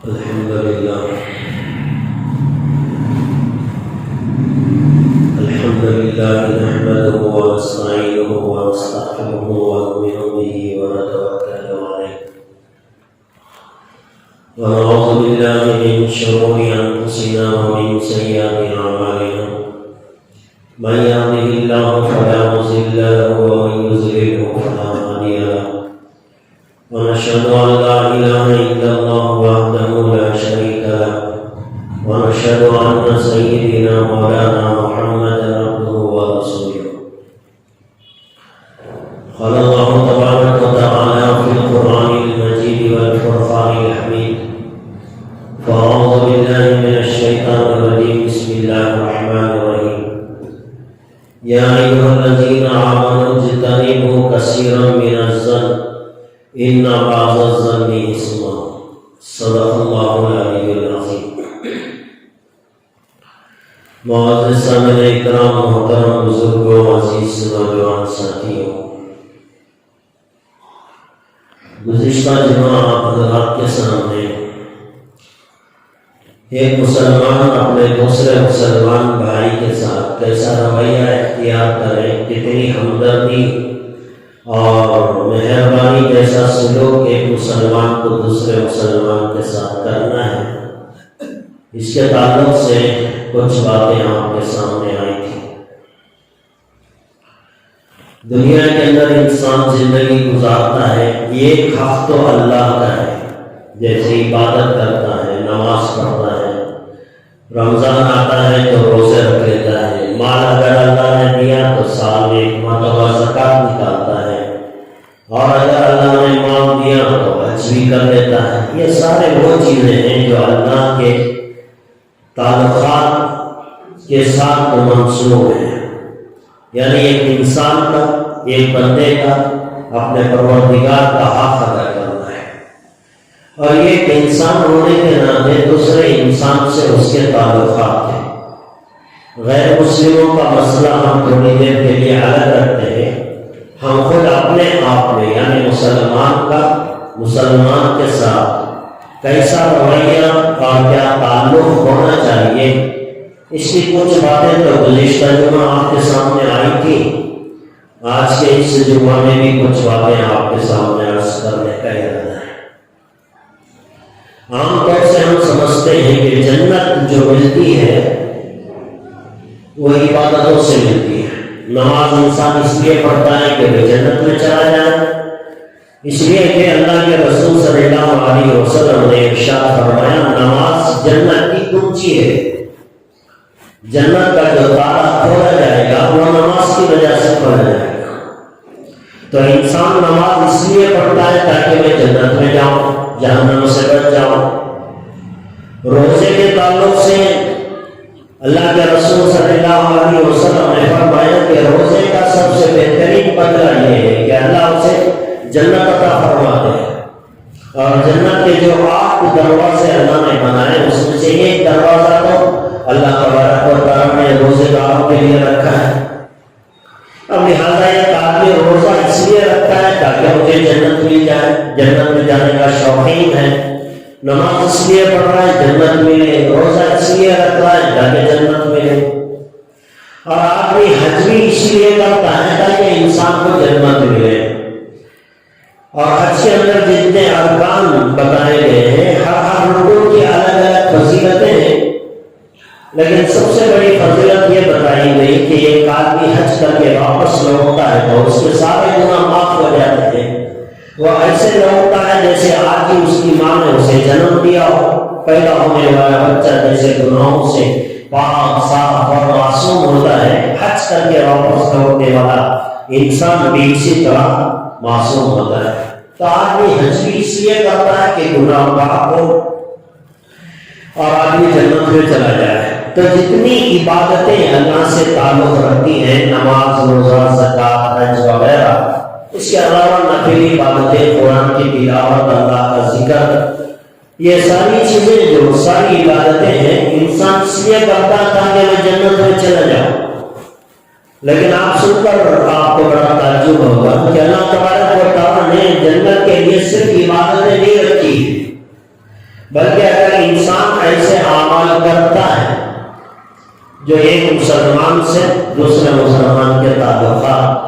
الحمد لله نحمده ونستعينه ونستغفره ونؤمن به ونتوكل عليه ونعوذ بالله من شرور أنفسنا ومن سيئات أعمالنا من يهده الله فلا مضل له ومن يضلل فلا هادي له ونشهد أن لا إله إلا الله وحده لا شريك له ونشهد أن سيدنا مولانا محمدا عبده ورسوله قال الله تبارك وتعالى في القرآن المجيد والفرقان الحميد فأعوذ بالله من الشيطان الرجيم بسم الله الرحمن الرحيم يا أيها الذين آمنوا اجتنبوا كثيرا من الظن إن بعض الظن إثم صدق الله العلي العظيم معزز سامعین اکرام، محترم بزرگوں، عزیز نوجوان ساتھیوں، گزشتہ جمعہ آپ حضرات کے سامنے ایک مسلمان اپنے دوسرے مسلمان بھائی کے ساتھ کیسا رویہ اختیار کرے، کتنی ہمدردی اور مہربانی جیسا سلوک ایک مسلمان کو دوسرے مسلمان کے ساتھ کرنا ہے، اس کے تعلق سے کچھ باتیں آپ کے سامنے آئی تھی۔ دنیا کے اندر انسان زندگی گزارتا ہے، ایک حق تو اللہ کا ہے، جیسے عبادت کرتا ہے، نماز پڑھتا ہے، رمضان آتا ہے تو روزے رکھ لیتا ہے، مال اگر اللہ نے دیا تو سال میں ایک مرتبہ زکوٰۃ نکالتا ہے، اور اگر اللہ نے مال دیا تو حج بھی کر لیتا ہے۔ یہ سارے وہ چیزیں ہیں جو اللہ کے تعلقات کے ساتھ منسوب ہیں، یعنی ایک انسان کا، ایک بندے کا اپنے پروردگار کا حق ادا کرنا ہے، اور ایک انسان ہونے کے ناطے دوسرے انسان سے اس کے تعلقات ہیں۔ غیر مسلموں کا مسئلہ ہم تھوڑی دیر کے لیے الگ رکھتے ہیں، ہم خود اپنے آپ میں یعنی مسلمان کے ساتھ کیسا رویہ اور کیا تعلق ہونا چاہیے، اس کی کچھ باتیں تو گزشتہ جمعہ آپ کے سامنے آئی تھی۔ آج کے اس جمعہ میں بھی کچھ باتیں آپ کے سامنے عرض کرنے کا ارادہ ہے۔ عام طور سے ہم سمجھتے ہیں کہ جنت جو ملتی ہے وہ عبادتوں سے ملتی ہے۔ نماز انسان اس لیے پڑھتا ہے کہ وہ جنت میں چلا جائے، اس لیے کہ اللہ کے رسول صلی اللہ علیہ وسلم نے ارشاد فرمایا، نماز جنت کی کنجی ہے، جنت کا جو تالا کھولا جائے گا وہ نماز کی وجہ سے کھولا جائے گا۔ تو انسان نماز اس لیے پڑھتا ہے تاکہ میں جنت میں جاؤں، جہنم سے بچ جاؤں۔ روزے کے تعلق سے اللہ کے رسول صلی اللہ علیہ وسلم نے فرمایا کہ روزے کا سب سے بہترین بدلہ یہ ہے کہ اللہ اسے جنت عطا فرما دے، اور جنت کے جو 8 دروازے اللہ نے بنائے اس میں سے ایک دروازہ تو اللہ تبارک و تعالیٰ نے روزے داروں کے لیے رکھا ہے۔ اب لہٰذا ایک آدمی روزہ اس لیے رکھتا ہے تاکہ مجھے جنت مل جائے، جنت میں جانے کا شوقین ہے، نماز اس لیے پڑھ رہا ہے جنت ملے، روزہ اس لیے رکھ رہا ہے تاکہ جنت ملے، اور آدمی حج بھی اس لیے کرتا ہے تاکہ انسان کو جنت ملے۔ اور حج کے اندر جتنے ارکان بتائے گئے ہیں ہر رکن کی الگ الگ فضیلتیں ہیں، لیکن سب سے بڑی فضیلت یہ بتائی گئی کہ ایک آدمی حج کر کے واپس لوٹتا ہے تو اس کے سارے گناہ معاف ہو جاتے ہیں، وہ ایسے لوٹتا ہے جیسے آج ہی اس کی ماں نے اسے جنم دیا ہو۔ پیدا ہونے والا بچہ جیسے گناہوں سے پاک صاف اور معصوم ہوتا ہے، حج کر کے واپس لوٹنے والا انسان بھی اسی طرح معصوم ہوتا ہے۔ تو آدمی حج بھی اس لیے کرتا ہے کہ گناہ معاف ہو اور آدمی جنت میں چلا جائے۔ تو جتنی عبادتیں اللہ سے تعلق رکھتی ہیں، نماز، روزہ، زکوٰۃ، حج وغیرہ، اس کے علاوہ نفلی عبادتیں، قرآن کی تلاوت، اللہ کا ذکر، یہ ساری چیزیں جو ساری عبادتیں ہیں انسان اس لیے کرتا ہے تاکہ میں جنت میں چلا جاؤں۔ لیکن آپ سن کر آپ کو بڑا تعجب ہوگا کہ اللہ تبارک و تعالیٰ نے جنت کے لیے صرف عبادتیں نہیں رکھی، بلکہ اگر انسان ایسے اعمال کرتا ہے جو ایک مسلمان سے دوسرے مسلمان کے تعلقات،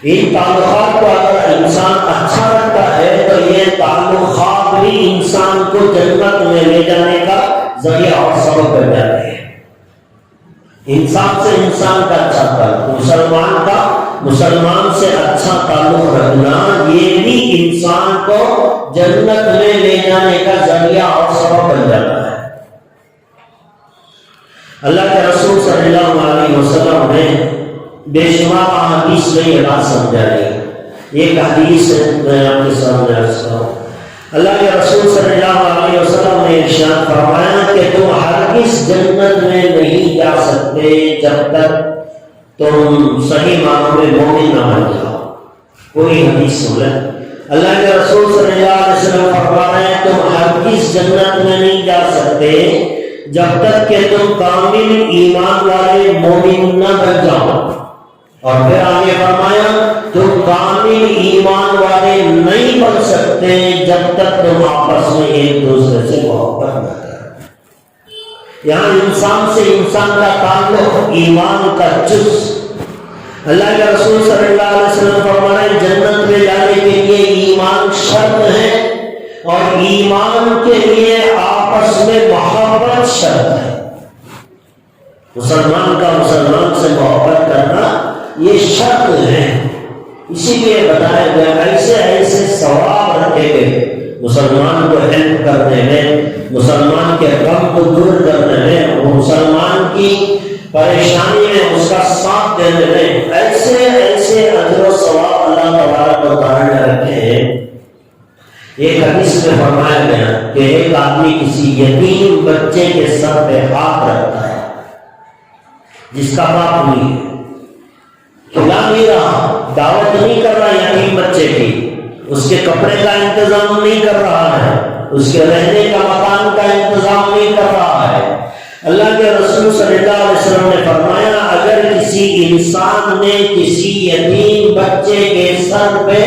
ان تعلقات کو اگر انسان اچھا رکھتا ہے تو یہ تعلقات بھی انسان کو جنت میں لے جانے کا ذریعہ اور سبب بن جاتے ہیں۔ انسان سے انسان کا اچھا تعلق، مسلمان سے اچھا تعلق رکھنا، یہ بھی انسان کو جنت میں لے جانے کا ذریعہ اور سبب بن جاتا ہے۔ اللہ کے رسول صلی اللہ علیہ وسلم نے بے شمار احادیث میں یہ بات سمجھائی۔ ایک حدیث میں آپ کے سامنے عرض کروں۔ اللہ کے رسول صلی اللہ علیہ وسلم نے ارشاد فرمایا کہ تم ہرگز جنت میں نہیں جا سکتے جب تک تم صحیح معنوں میں مومن نہ بن جاؤ۔ کوئی حدیث سن لیں، اللہ کے رسول صلی اللہ علیہ وسلم فرما رہے ہیں تم ہرگز جنت میں نہیں جا سکتے جب تک کہ تم کامل ایمان والے مومن نہ بن جاؤ، اور پھر آگے فرمایا تم کامل ایمان والے نہیں بن سکتے جب تک تم آپس میں ایک دوسرے سے محبت نہ کرو۔ یہاں انسان سے انسان کا تعلق ایمان کا جز، اللہ کے رسول صلی اللہ علیہ وسلم فرما رہے ہیں جنت میں جانے کے لیے ایمان شرط ہے، اور ایمان کے لیے آپس میں محبت شرط ہے۔ مسلمان کا مسلمان سے محبت کرنا یہ شرط ہے، اسی لیے بتایا گیا ایسے ایسے ثواب رکھے گئے مسلمان کو ہیلپ کرنے میں، مسلمان کے غم کو دور کرنے میں، مسلمان کی پریشانی میں اس کا ساتھ دینے میں، ایسے ایسے اجر و ثواب اللہ تبارک و تعالی نے رکھے ہیں۔ ایک حدیث میں فرمایا گیا کہ ایک آدمی کسی یتیم بچے کے سر پہ ہاتھ رکھتا ہے جس کا باپ نہیں ہے، کھلا نہیں رہا، دعوت نہیں کر رہا یتیم بچے کی، اس کے کپڑے کا انتظام نہیں کر رہا ہے، اس کے رہنے کا مکان کا انتظام نہیں کر رہا ہے۔ اللہ کے رسول صلی اللہ علیہ وسلم نے فرمایا اگر کسی انسان نے کسی یتیم بچے کے سر پہ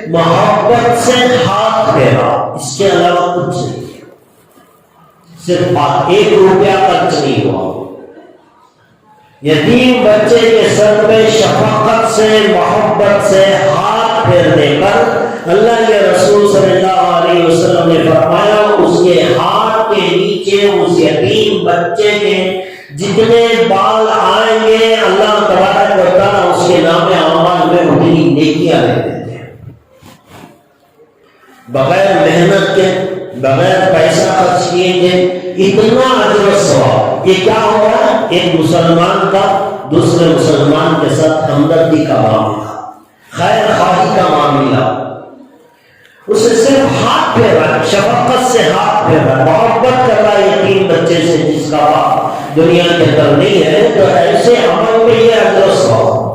محبت سے ہاتھ پھیرا، اس کے علاوہ کچھ نہیں کیا، صرف 1 روپیہ خرچ نہیں ہوا، یتیم بچے کے سر پہ شفقت سے محبت سے ہاتھ پھیرنے پر اللہ کے رسول صلی اللہ علیہ وسلم نے فرمایا اس کے ہاتھ کے نیچے اس یتیم بچے کے جتنے بال آئیں گے اللہ تبارک و تعالیٰ اس کے نام اعمال میں اتنی نیکیاں دے دیتے ہیں، بغیر محنت کے، بغیر پیسہ خرچ کیے گئے، اتنا اجر و ثواب۔ یہ کیا ہو رہا ہے؟ ایک مسلمان کا دوسرے مسلمان کے ساتھ ہمدردی کا معاملہ، خیر خواہی کا معاملہ، اسے صرف ہاتھ پھیرا، شفقت سے ہاتھ پھیرا، محبت کر رہا ہے یتیم بچے سے جس کا باپ دنیا کے اندر نہیں ہے، تو ایسے عمل پہ یہ اجر و ثواب۔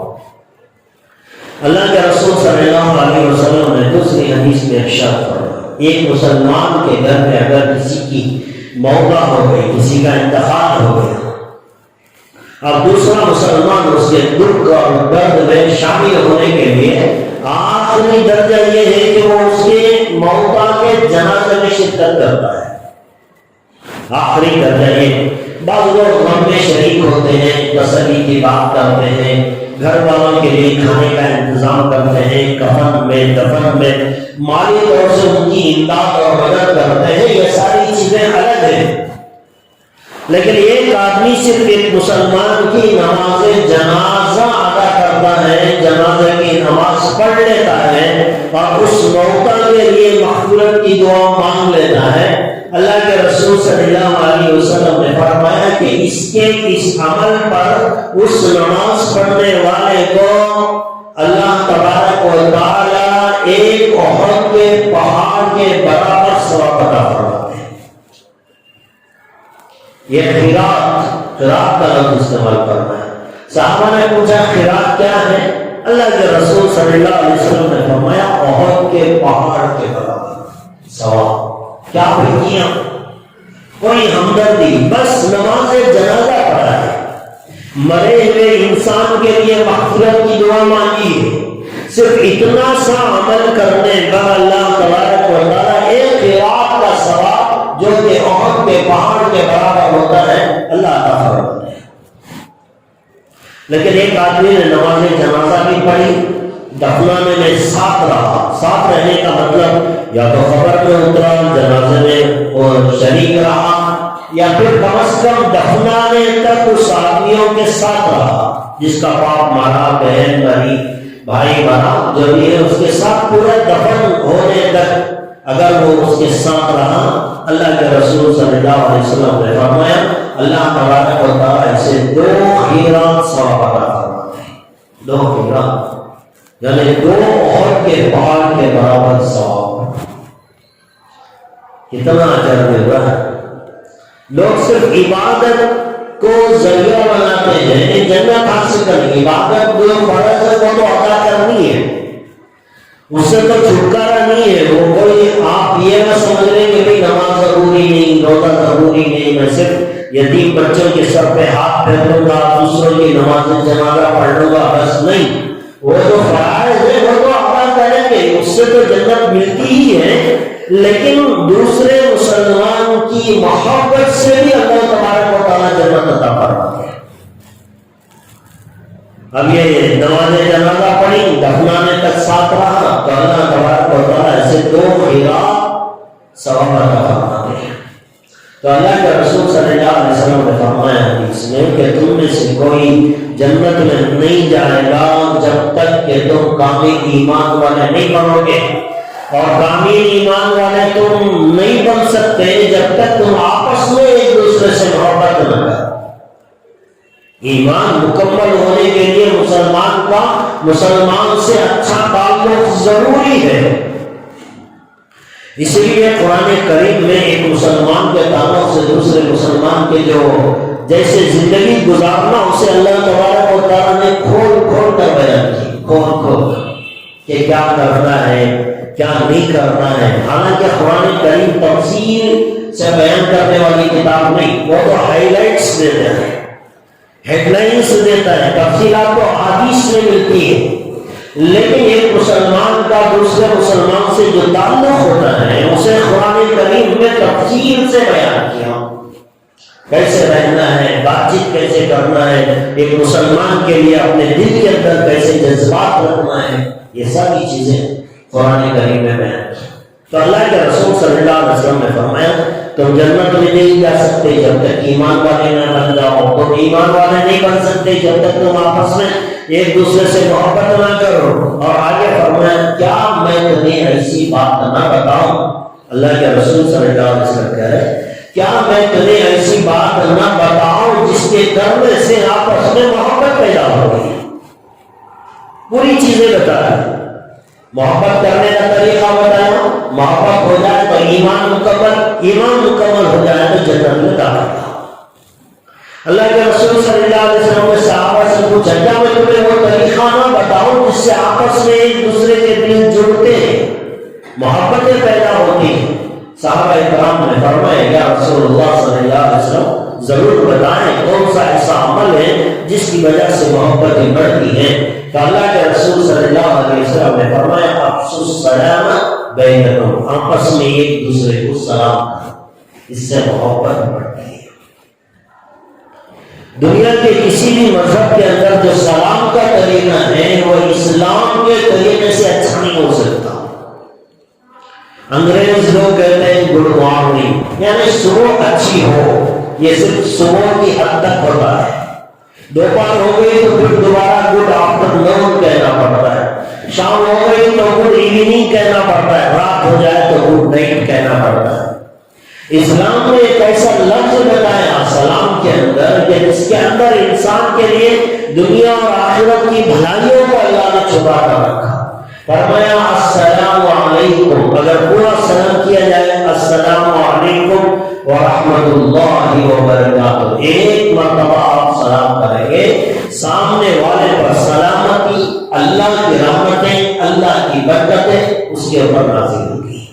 اللہ کے رسول صلی اللہ علیہ وسلم نے دوسری حدیث میں ارشاد فرمایا ایک مسلمان کے گھر میں اگر کسی کی موت ہو گئی، کسی کا انتقال ہو گیا، اب دوسرا مسلمان اس کے دکھ اور درد میں شامل ہونے کے لیے آخری درجہ یہ ہے کہ وہ اس کے موتا کے جنازے میں شرکت کرتا ہے۔ آخری درجہ یہ، بعض لوگ غم میں شریک ہوتے ہیں، تسلی کی بات کرتے ہیں، گھر والوں کے لیے کھانے کا انتظام کرتے ہیں، کفن میں دفن میں مالی طور سے ان کی امداد اور مدد کرتے ہیں، یہ ساری چیزیں الگ ہیں۔ لیکن ایک آدمی صرف ایک مسلمان کی نماز جنازہ ادا کرتا ہے، جنازے کی نماز پڑھ لیتا ہے اور اس موتا کے لیے مغفرت کی دعا مانگ لیتا ہے، اللہ کے رسول صلی اللہ علیہ وسلم نے فرمایا کہ اس عمل پر اس نماز پڑھنے والے کو اللہ تبارک و تعالی ایک احد کے پہاڑ کے برابر ثواب عطا فرماتے ہیں۔ یہ خیرات کا لفظ استعمال کرنا ہے۔ صحابہ نے پوچھا خیرات کیا ہے؟ اللہ کے رسول صلی اللہ علیہ وسلم نے فرمایا احد کے پہاڑ کے برابر ثواب۔ کیا کیا؟ کوئی ہمدردی، بس نماز جنازہ پڑھا ہے، مرے ہوئے انسان کے لیے مغفرت کی دعا مانگی ہے، صرف اتنا سا عمل کرنے کا اللہ تبارک و تعالیٰ ایک خیرات کا ثواب برابر ہوتا ہے اللہ عطا فرماتے ہیں۔ لیکن ایک آدمی نے نماز جنازہ بھی پڑھی، دفنانے میں ساتھ رہا۔ ساتھ رہنے کا مطلب یا تو خبر میں اترا، جنازے میں اور شریک رہا، یا پھر کم از کم دفنانے تک اس آدمیوں کے ساتھ رہا جس کا باپ مارا، بہن مری، بھائی مرا، جو بھی ہے اس کے ساتھ پورے دفن ہونے تک اگر وہ اس کے ساتھ رہا، اللہ کے رسول صلی اللہ علیہ وسلم نے فرمایا اللہ تبارک و تعالیٰ اسے 2 قیراط ثواب عطا فرماتے ہیں۔ 2 قیراط یعنی 2 احد کے پہاڑ کے برابر ثواب۔ کتنا اجر مل رہا ہے۔ لوگ صرف عبادت کو ذریعہ بناتے ہیں جنت حاصل کرنے۔ عبادت جو فرض ہے وہ تو ادا کرنی ہے، اس سے تو چھٹکارا نہیں ہے۔ وہ کوئی آپ یہ نہ سمجھ لیں کہ بھائی نماز ضروری نہیں، روزہ ضروری نہیں، میں صرف یتیم بچوں کے سر پہ ہاتھ پھیر لوں گا، دوسروں کی نماز جنازہ پڑھ لوں گا، بس نہیں۔ وہ جو فرائض ہے وہ تو ادا کریں گے، اس سے تو جنت ملتی ہی ہے، لیکن دوسرے مسلمان کی محبت سے بھی اللہ تبارک و تعالیٰ جنت عطا فرماتے ہیں۔ اب یہ نماز جنازہ پڑھی، دفنانے تک ساتھ رہا تو اللہ تبارک و تعالیٰ ایسے 2 قیراط ثواب عطا فرماتے ہیں۔ تو اللہ کے رسول صلی اللہ علیہ وسلم نے فرمایا حدیث میں کہ تم میں سے کوئی جنت میں نہیں جائے گا جب تک کہ تم کامل ایمان والے نہیں بنو گے، اور کامل ایمان والے تم نہیں بن سکتے جب تک تم آپس میں ایک دوسرے سے محبت نہ کرو۔ ایمان مکمل ہونے کے لیے مسلمان کا مسلمان سے اچھا تعلق ضروری ہے۔ اسی لیے قرآن کریم میں ایک مسلمان کے تعلق سے دوسرے مسلمان کے جو جیسے زندگی گزارنا اسے اللہ تبارک و تعالیٰ نے کھول کھول کر بیان کی، کھول کھول کہ کیا کرنا ہے کیا نہیں کرنا ہے۔ حالانکہ قرآن کریم تفصیل سے بیان کرنے والی کتاب نہیں، وہ تو ہائی لائٹس دیتا ہے، ہیڈ لائنس دیتا ہے، تفصیلات تو حدیث میں ملتی ہے۔ لیکن ایک مسلمان کا دوسرے مسلمان سے جو تعلق ہوتا ہے اسے قرآن کریم میں تفصیل سے بیان کیا، کیسے رہنا ہے، بات چیت کیسے کرنا ہے، ایک مسلمان کے لیے اپنے دل کے اندر کیسے جذبات رکھنا ہے، یہ ساری چیزیں قرآن کریم میں بیان کی۔ تو اللہ کے رسول صلی اللہ علیہ وسلم نے فرمایا تم جنت میں نہیں جا سکتے جب تک ایمان والے نہ بن جاؤ، تم ایمان والے نہیں بن سکتے جب تک تم آپس میں ایک دوسرے سے محبت نہ کرو۔ اور آگے فرمایا کیا میں تمہیں ایسی بات نہ بتاؤں، اللہ کے رسول صلی اللہ علیہ وسلم کہہ رہے کیا میں تمہیں ایسی بات نہ بتاؤں جس کے کرنے سے آپس میں محبت پیدا ہوگی۔ پوری چیزیں بتایا، محبت کرنے کا طریقہ بتایا، محبت ہو جائے تو ایمان مکمل ہو جائے تو جنت میں داخل۔ اللہ کے رسول صلی اللہ علیہ وسلم نے صحابہ سے پوچھا کیا میں تمہیں وہ طریقہ نہ بتاؤں جس سے آپس میں ایک دوسرے کے دل جڑتے ہیں، محبتیں پیدا ہوتی ہیں۔ صحابہ کرام نے فرمایا یا رسول اللہ صلی اللہ علیہ وسلم ضرور بتائیں کون سا ایسا عمل ہے جس کی وجہ سے محبتیں بڑھتی ہیں۔ تو اللہ کے رسول صلی اللہ علیہ وسلم نے فرمایا افشوا السلام بینکم، آپس میں ایک دوسرے کو سلام کرو، اس سے محبت بڑھتی ہے۔ دنیا کے کسی بھی مذہب کے اندر جو سلام کا طریقہ ہے وہ اسلام کے طریقے سے اچھا نہیں ہو سکتا۔ انگریز لوگ کہتے ہیں گڈ مارننگ، یعنی صبح اچھی ہو، یہ صرف صبح کی حد تک ہوتا ہے، دوپہر ہو گئی تو پھر دوبارہ گڈ آفٹر نون کہنا پڑتا ہے، شام ہو گئی تو گڈ ایوننگ کہنا پڑتا ہے، رات ہو جائے تو گڈ نائٹ کہنا پڑتا ہے۔ اسلام نے ایک ایسا لفظ بتایا سلام کے اندر کہ جس کے اندر انسان کے لیے دنیا اور آخرت کی بھلائیوں کو اللہ نے چھپا کر رکھا۔ فرمایا السلام علیکم، اگر پورا سلام کیا جائے السلام علیکم ورحمۃ اللہ وبرکاتہ، ایک مرتبہ آپ سلام کریں گے سامنے والے پر سلامتی، اللہ کی رحمتیں، اللہ کی برکتیں اس کے اوپر نازل ہوگی۔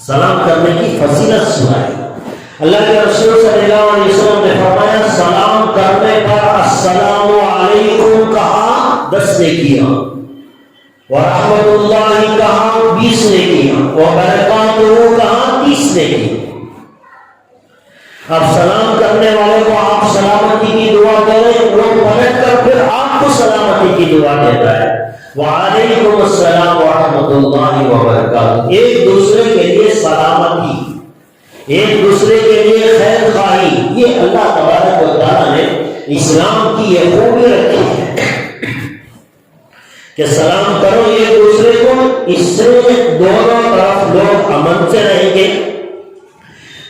سلام کرنے کی فضیلت سنائی۔ اللہ کے رسول صلی اللہ علیہ وسلم نے فرمایا سلام کرنے پر السلام علیکم کہا 10 نے کیا، ورحمۃ اللہ کہا 20 نے کیا، وبرکاتہ کہا 30 نے کیا۔ اب سلام کرنے والے کو آپ سلامتی کی دعا کریں، وہ پلٹ کر پھر آپ کو سلامتی کی دعا دیتا ہے۔ وعلیکم السلام ورحمۃ اللہ وبرکاتہ۔ ایک دوسرے کے لیے سلامتی، ایک دوسرے کے لیے خیر خواہی، یہ اللہ تبارک و تعالیٰ نے اسلام کی یہ خوبی رکھی ہے کہ سلام کرو ایک دوسرے کو، اس سے دونوں طرف لوگ امن سے رہیں گے،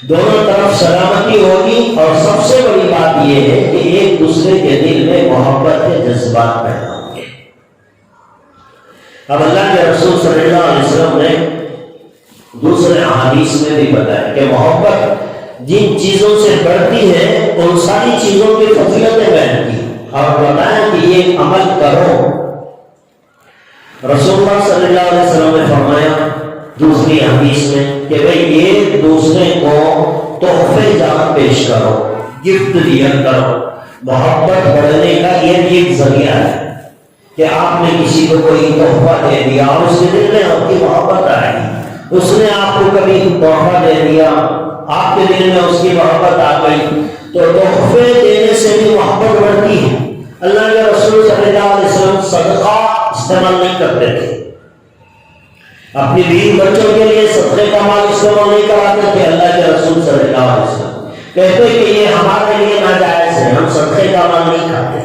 دونوں طرف سلامتی ہوگی، اور سب سے بڑی بات یہ ہے کہ ایک دوسرے کے دل میں محبت کے جذبات پیدا ہوں گے۔ اب اللہ کے رسول صلی اللہ علیہ وسلم نے دوسرے احادیث میں بھی بتایا کہ محبت جن چیزوں سے بڑھتی ہے ان ساری چیزوں کی فضیلتیں بیان کی، اور بتایا کہ یہ عمل کرو۔ رسول اللہ صلی اللہ علیہ وسلم نے فرمایا دوسری حدیث میں کہ بھئی ایک دوسرے کو تحفے جات پیش کرو، گفٹ دیا کرو۔ محبت بڑھنے کا یہ بھی ایک ذریعہ ہے کہ آپ نے کسی کو کوئی تحفہ دے دیا اور اس کے دل میں آپ کی محبت آئے گی، اس نے آپ کو کبھی تحفہ دے دیا، آپ کے دل میں اس کی محبت آ گئی، تو تحفے دینے سے بھی محبت بڑھتی ہے۔ اللہ کے رسول صلی اللہ علیہ وسلم صدقہ استعمال نہیں کرتے تھے، اپنی بیوی بچوں کے لیے صدقے کا مال استعمال نہیں کراتے تھے۔ اللہ کے رسول صلی اللہ علیہ وسلم کہتے کہ یہ ہمارے لیے ناجائز ہے، ہم صدقے کا مال نہیں کھاتے۔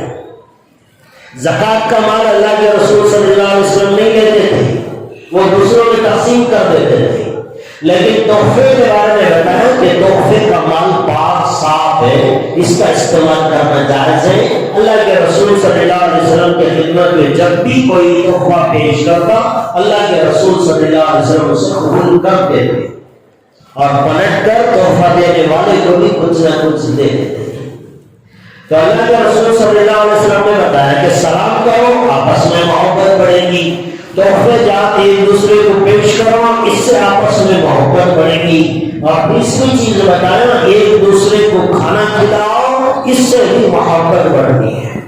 زکوٰۃ کا مال اللہ کے رسول صلی اللہ علیہ وسلم نہیں لیتے تھے، وہ دوسروں میں تقسیم کر دیتے تھے۔ لیکن تحفے کے بارے میں بتایا کہ تحفے کا مال پاک صاف ہے، اس کا استعمال کرنا جائز ہے۔ اللہ کے رسول صلی اللہ علیہ وسلم کی خدمت میں جب بھی کوئی تحفہ پیش کرتا، اللہ کے رسول صلی اللہ علیہ وسلم اسے قبول کر دیتے اور پلٹ کر تحفہ دینے والے کو بھی کچھ نہ کچھ دے دیتے۔ تو اللہ کے رسول صلی اللہ علیہ وسلم نے بتایا کہ سلام کرو، آپس میں محبت بڑھے گی، تحفے جات ایک دوسرے کو پیش کرو، اس سے آپس میں محبت بڑھے گی، اور تیسری چیز بتایا ایک دوسرے کو کھانا کھلاؤ، اس سے بھی محبت بڑھتی ہے۔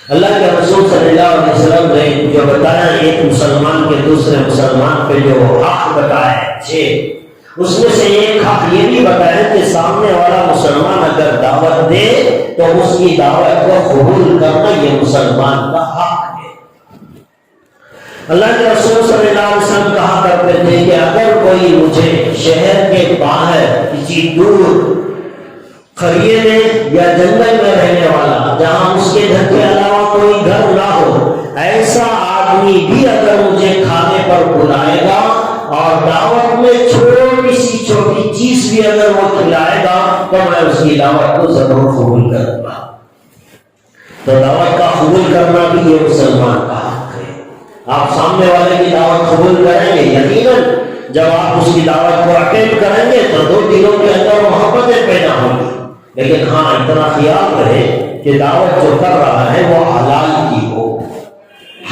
اللہ کے رسول صلی اللہ علیہ وسلم نے جو بتایا ایک مسلمان کے دوسرے مسلمان پہ جو حق بتایا ہے، اس میں سے ایک حق یہ بھی بتایا کہ سامنے والا مسلمان اگر دعوت دے تو اس کی دعوت کو قبول کرنا یہ مسلمان کا حق ہے۔ اللہ کے رسول صلی اللہ علیہ وسلم کہا کرتے تھے کہ اگر کوئی مجھے شہر کے باہر کسی دور قریے میں یا جنگل میں رہنے والا جہاں اس کے گھر کے علاوہ کوئی گھر نہ ہو، ایسا آدمی بھی اگر مجھے کھانے پر بلائے گا اور دعوت میں چھوٹی سی چھوٹی چیز بھی اگر وہ کھلائے گا تو میں اس کی دعوت کو ضرور قبول کروں گا۔ تو دعوت کا قبول کرنا بھی یہ مسلمان کا حق ہے۔ آپ سامنے والے کی دعوت قبول کریں گے، یقیناً جب آپ اس کی دعوت کو اٹینڈ کریں گے تو دو دلوں کے اندر محبتیں پیدا ہوں گی، لیکن ہاں اتنا خیال رہے کہ دعوت جو کر رہا ہے وہ حلال کی ہو،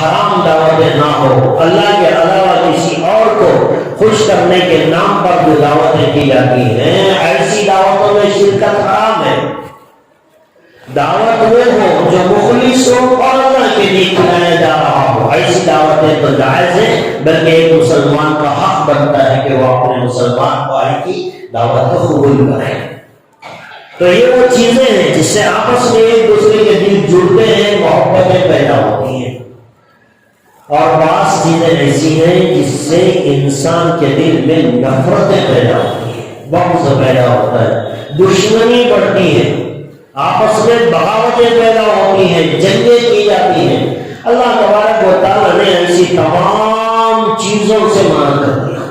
حرام دعوتیں نہ ہو۔ اللہ کے علاوہ کسی اور کو خوش کرنے کے نام پر جو دعوتیں کی جاتی ہیں ایسی دعوتوں میں شرکت حرام ہے۔ دعوت وہ ہو جو مخلص ہو اور اللہ کے لیے کھلایا جا رہا ہو، ایسی دعوتیں تو جائز ہیں، بلکہ ایک مسلمان کا حق بنتا ہے کہ وہ اپنے مسلمان بھائی کی دعوت کو قبول کرے۔ تو یہ وہ چیزیں ہیں جس سے آپس میں ایک دوسرے کے دل جڑتے ہیں، محبتیں پیدا ہوتی ہیں، اور بعض چیزیں ایسی ہیں جس سے انسان کے دل میں نفرتیں پیدا ہوتی ہیں، بغض پیدا ہوتا ہے، دشمنی بڑھتی ہے، آپس میں بغاوتیں پیدا ہوتی ہیں، جنگیں کی جاتی ہیں۔ اللہ تبارک و تعالیٰ نے ایسی تمام چیزوں سے منع کر دیا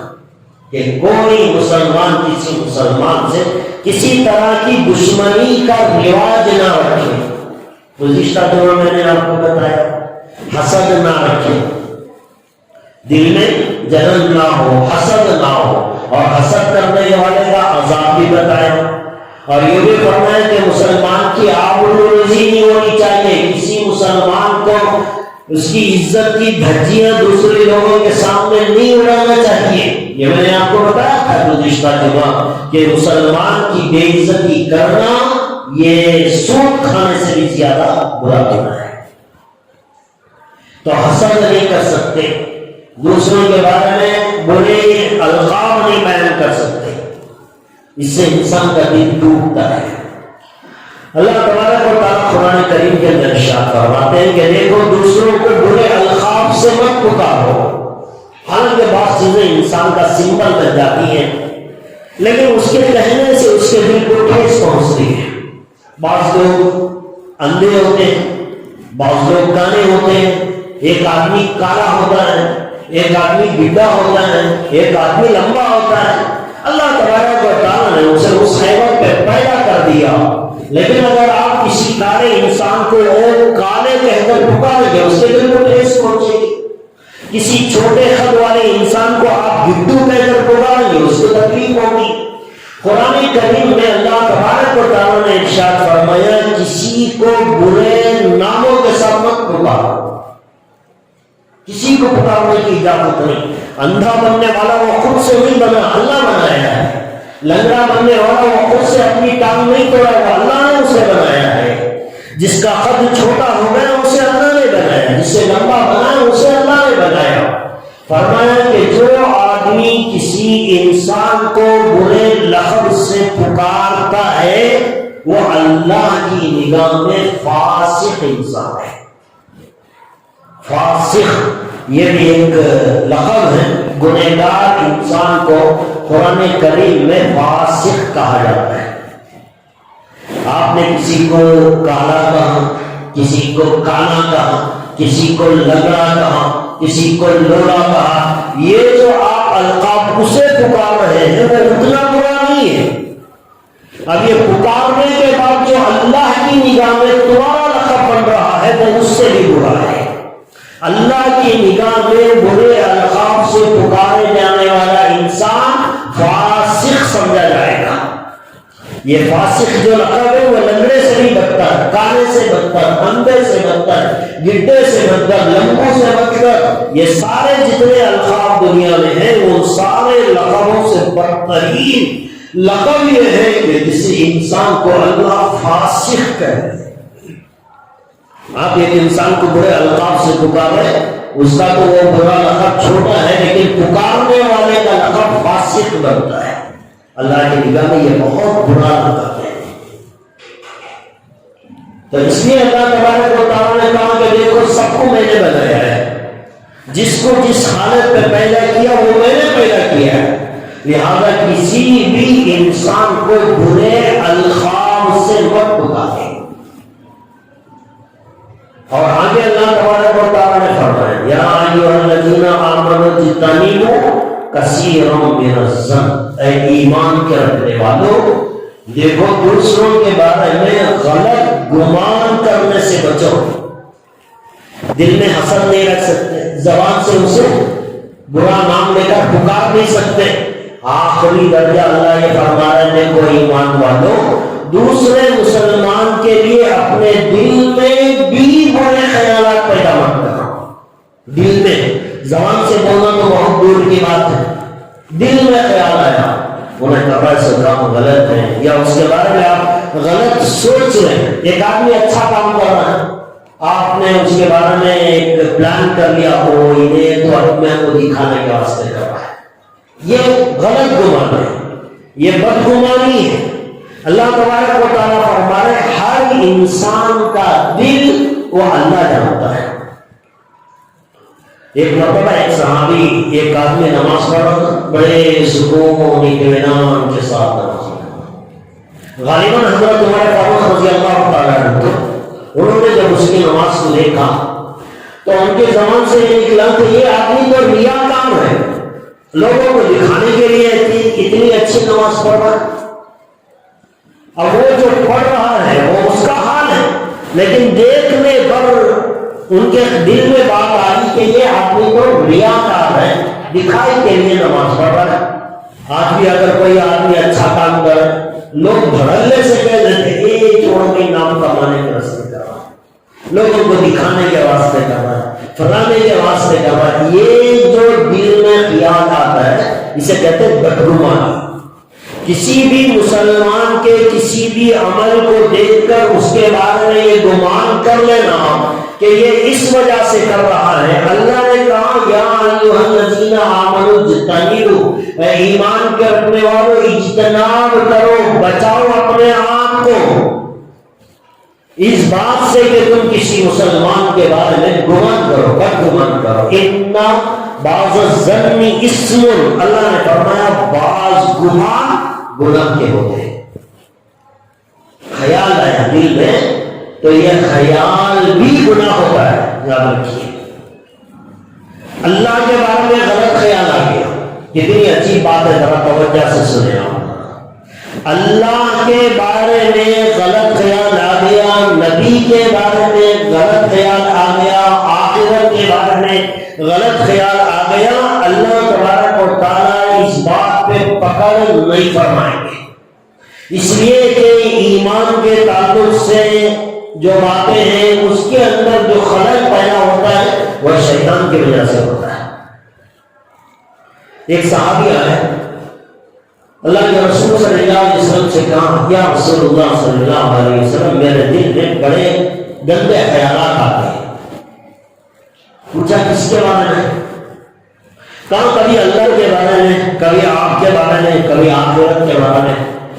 کہ کوئی مسلمان کسی مسلمان سے کسی طرح کی دشمنی کا رواج نہ رکھے۔ گزشتہ دنوں میں نے آپ کو بتایا حسد نہ رکھے، دل میں جلن نہ ہو، حسد نہ ہو، اور حسد کرنے والے کا عذاب بھی بتایا، اور یہ بھی فرمایا کہ مسلمان کی آبروریزی نہیں ہونی چاہیے، کسی مسلمان کو اس کی عزت کی دھجیاں دوسرے لوگوں کے سامنے نہیں اڑانا چاہیے۔ یہ میں نے آپ کو بتایا تھا گزشتہ جمعہ کہ مسلمان کی بے عزتی کرنا یہ سود کھانے سے بھی زیادہ برا گناہ ہے۔ تو حسد نہیں کر سکتے، دوسروں کے بارے میں برے القاب نہیں بیان کر سکتے، اس سے انسان کا دل ٹوٹتا ہے۔ اللہ تبارک و تعالیٰ قرآن کریم کے اندر ارشاد فرماتے ہیں کہ دیکھو دوسروں کو برے القاب سے مت پکارو، حالانکہ بعض چیزیں انسان کا سمبل بن جاتی ہیں لیکن اس کے کہنے سے اس کے دل کو ٹھیس پہنچتی ہے۔ بعض لوگ اندھے ہوتے ہیں، بعض لوگ کانے ہوتے ہیں، ایک آدمی کالا ہوتا ہے، ایک آدمی گڈھا ہوتا ہے، ایک آدمی لمبا ہوتا ہے۔ اللہ تبارک و تعالیٰ نے اسے اس حیوان پہ پیدا کر دیا، لیکن اگر آپ کسی کالے انسان کو اور کالے کہہ کر پکاریں گے اس کے دل کو ٹھیس پہنچے گی۔ کسی چھوٹے قد والے انسان کو آپ گڈو کہہ کر پکاریں گے اس کو تکلیف ہوگی۔ قرآن کریم میں اللہ تبارک و تعالیٰ نے ارشاد فرمایا کسی کو برے ناموں کے ساتھ مت پکارو، کسی کو پکارنے کی اجازت نہیں۔ اندھا بننے والا وہ خود سے نہیں بنا، اللہ بنایا ہے۔ لنگڑا بننے والا وہ خود سے اپنی ٹانگ نہیں توڑا، وہ اللہ نے اسے بنایا ہے۔ جس کا قد چھوٹا ہو گیا اسے اللہ نے بنایا، جسے لمبا بنایا اسے اللہ نے بنایا۔ فرمایا کہ جو آدمی کسی انسان کو برے لقب سے پکارتا ہے وہ اللہ کی نگاہ میں فاسق انسان ہے۔ فاسق یہ بھی ایک لقب ہے، گنہگار انسان کو قرآن کریم میں فاسق کہا جاتا ہے۔ آپ نے کسی کو کالا کہا، کسی کو کانا کہا، کسی کو لنگڑا کہا، کسی کو لولا کہا، یہ جو آپ القاب اسے پکار رہے ہیں وہ اتنا برا نہیں ہے۔ اب یہ پکارنے کے بعد جو اللہ کی نگاہ میں تمہارا لقب بن رہا ہے وہ اس سے بھی برا ہے۔ اللہ کی نگاہ میں برے القاب سے پکارے جانے والا انسان فاسق سمجھا جائے گا۔ یہ فاسق جو لقب ہے وہ لنگڑے سے بھی بدتر، کانے سے بدتر، اندھے سے بدتر، گڈھے سے بدتر، لمبوں سے بدتر، یہ سارے جتنے القاب دنیا میں ہیں وہ سارے لقبوں سے بدترین لقب یہ ہے کہ جس انسان کو اللہ فاسق کہتے ہیں۔ آپ ایک انسان کو برے القاب سے پکارے، اس کا تو وہ برا لقب چھوٹا ہے لیکن پکارنے والے کا لقب فاسق بنتا ہے۔ اللہ کی نگاہ میں یہ بہت برا لقب ہے۔ تو اس لیے اللہ تبارک و تعالیٰ نے کہا کہ دیکھو سب کو میں نے بنایا ہے، جس کو جس حالت پہ پیدا کیا وہ میں نے پیدا کیا ہے، لہذا کسی بھی انسان کو برے القاب سے مت پکارے۔ اور آگے اللہ تبارک و تعالیٰ نے فرمایا یا ایھا الذین آمنوا اجتنبوا کثیرا من الظن، اے ایمان کے رکھنے والوں دیکھو دوسروں کے بارے میں غلط گمان کرنے سے بچو۔ دل میں حسد نہیں رکھ سکتے، زبان سے اسے برا نام لے کر پکار نہیں سکتے۔ آخری درجہ اللہ یہ فرما رہے ہیں دیکھو ایمان والوں دوسرے مسلمان کے لیے اپنے دل میں بھی برے خیالات پیدا مت کرو۔ دل میں، زبان سے بولنا تو بہت دور کی بات ہے، دل میں خیال آیا انہیں کہا سے کام غلط ہے یا اس کے بارے میں آپ غلط سوچ رہے ہیں۔ ایک آدمی اچھا کام کر رہا ہے، آپ نے اس کے بارے میں ایک پلان کر لیا ہو انہیں تو اپنے کو دکھانے کے واسطے کر رہا ہے، یہ غلط گمان ہے، یہ بدگمانی ہے۔ اللہ تبارک و تعالیٰ فرما رہے ہیں ہر انسان کا دل وہ اللہ جانتا ہے۔ ایک مرتبہ ایک صحابی ایک آدمی نماز پڑھ رہا تھا، بڑے سکون و اطمینان کے ساتھ نماز پڑھ، غالباً حضرت عمر فاروق رضی اللہ تعالیٰ عنہ، انہوں نے جب اس کی نماز کو دیکھا تو ان کے زبان سے یہ نکلا کہ یہ آدمی تو ریاکار ہے، لوگوں کو دکھانے کے لیے اتنی اچھی نماز پڑھ رہا ہے۔ اب وہ جو پڑھ رہا ہے وہ اس کا حال ہے، لیکن دیکھنے پر ان کے دل میں بات آئی کہ یہ آدمی تو ریاکار ہے، دکھائی کے لیے نماز پڑھ رہا ہے۔ آج بھی اگر کوئی آدمی اچھا کام کرے لوگ دھڑلے سے کہہ دیتے یہ چھوڑ کے نام کمانے کے راستے کر رہا ہے، لوگوں کو دکھانے کے واسطے کر رہا ہے، فلانے کے واسطے کر رہا ہے۔ یہ جو دل میں خیال آتا ہے اسے کہتے ہیں بدگمانی۔ کسی بھی مسلمان کے کسی بھی عمل کو دیکھ کر اس کے بارے میں یہ گمان کر لینا کہ یہ اس وجہ سے کر رہا ہے. اللہ نے کہا یا ایھا الذین آمنوا اجتنبوا، اے ایمان کے رکھنے والوں اجتناب کرو، بچاؤ اپنے آپ کو اس بات سے کہ تم کسی مسلمان کے بارے میں گمان کرو، بد گمان کرو. ان بعض الظن اسم، اللہ نے فرمایا بعض گمان گناہ کے ہوتے ہیں. خیال آیا دل میں تو یہ خیال بھی گناہ ہوتا ہے. یاد رکھیے اللہ کے بارے میں غلط خیال آ گیا، کتنی عجیب بات ہے، ذرا توجہ سے سنیں آپ. اللہ کے بارے میں غلط خیال آ گیا، نبی کے بارے میں غلط خیال آ گیا، آخرت کے بارے میں غلط خیال آ گیا. اللہ تبارک و تعالیٰ اس بات پہ پکڑ نہیں فرمائیں گے، اس لیے کہ ایمان کے تعلق سے جو باتیں ہیں اس کے اندر جو خلل پیدا ہوتا ہے وہ شیطان کی وجہ سے ہوتا ہے. ایک صحابی آئے، اللہ کے رسول صلی اللہ علیہ وسلم سے کہا یا رسول اللہ صلی اللہ علیہ وسلم میرے دل میں بڑے گندے خیالات آتے ہیں. پوچھا کس کے بارے میں؟ کہا کبھی اللہ کے بارے میں، کبھی آپ کے بارے میں، کبھی آخرت کے بارے میں.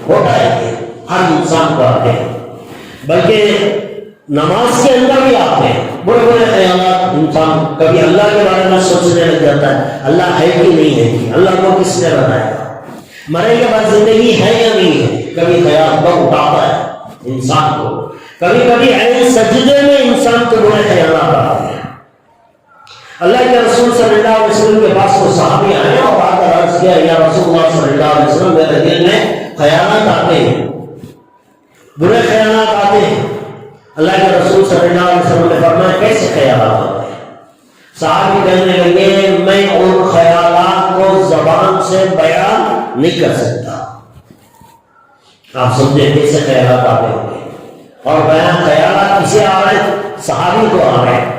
ہوتا ہے ہر انسان کو آتے ہیں، بلکہ نماز کے اندر بھی آتے ہیں بڑے بڑے خیالات. انسان کبھی اللہ کے بارے میں سوچنے لگ جاتا ہے اللہ ہے کہ نہیں ہے، کہ اللہ کو کس نے بنایا، مرے کے بعد زندگی ہے یا نہیں ہے. کبھی خیال بہت اٹھاتا ہے انسان کو. کبھی کبھی ایسے سجدے میں انسان کو بڑے خیالات آتے ہیں. اللہ کے رسول صلی اللہ علیہ وسلم کے پاس وہ صحابی آئے اور آ کر عرض کیا یا رسول اللہ صلی اللہ علیہ وسلم میرے دل میں خیالات آتے ہیں، برے خیالات آتے ہیں. اللہ کے رسول صلی اللہ علیہ وسلم نے فرمایا کیسے خیالات آتے ہیں؟ صحابی کہنے لگے میں ان خیالات کو زبان سے بیان نہیں کر سکتا. آپ سمجھے کیسے خیالات آتے ہوں گے، اور بیان خیالات کسے آ رہے ہیں؟ صحابی کو آ رہے ہیں.